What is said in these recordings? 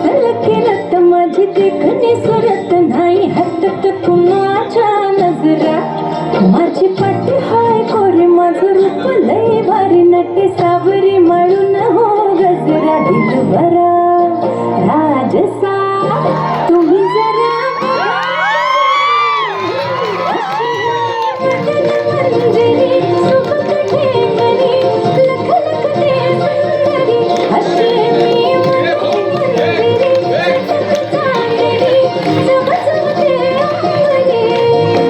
सलकेलत माझी देखणी सुरत नाही हटत कुणाच्या नजरात माझी पाठी हाय कोरे माझं रूप लय भारी नटे सावरी माळून हो गजरा दिलबरा राजसा तुम्ही जरा मंजिरी सुबक ठेंगरी लख लख ते सुंदरी अशी मी मंजिरी चटक चांदणी चम चम ते अंबरी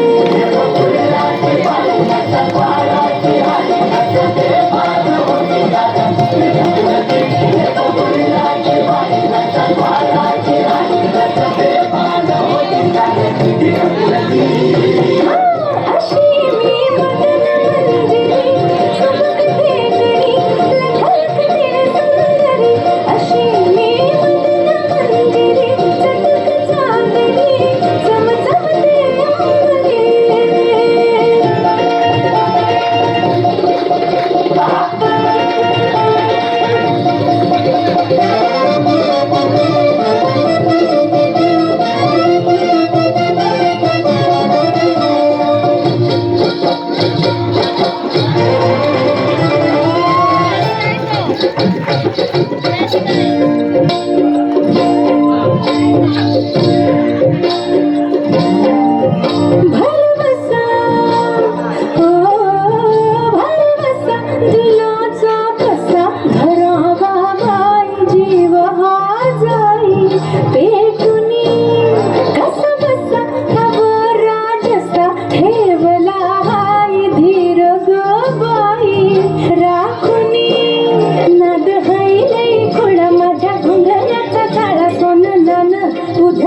तुझ्या